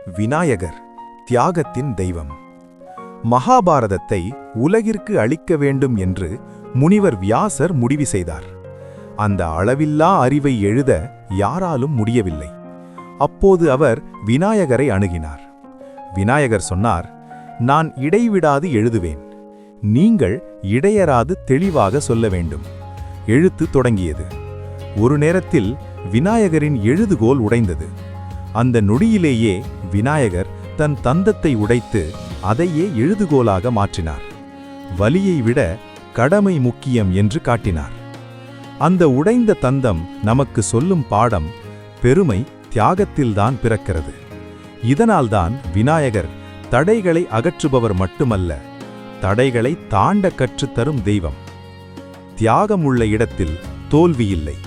விநாயகர், தியாகத்தின் தெய்வம். மகாபாரதத்தை உலகிற்கு அளிக்க வேண்டும் என்று முனிவர் வியாசர் முடிவு செய்தார். அந்த அளவில்லா அறிவை எழுத யாராலும் முடியவில்லை. அப்போது அவர் விநாயகரை அணுகினார். விநாயகர் சொன்னார், நான் இடைவிடாது எழுதுவேன். நீங்கள் இடையராது தெளிவாக சொல்ல வேண்டும். எழுத்து தொடங்கியது. ஒரு நேரத்தில் விநாயகரின் எழுதுகோல் உடைந்தது. அந்த நொடியிலேயே விநாயகர் தன் தந்தத்தை உடைத்து அதையே எழுதுகோலாக மாற்றினார். வலியை விட கடமை முக்கியம் என்று காட்டினார். அந்த உடைந்த தந்தம் நமக்கு சொல்லும் பாடம், பெருமை தியாகத்தில்தான் பிறக்கிறது. இதனால்தான் விநாயகர் தடைகளை அகற்றுபவர் மட்டுமல்ல, தடைகளை தாண்ட கற்றுத்தரும் தெய்வம். தியாகமுள்ள இடத்தில் தோல்வியில்லை.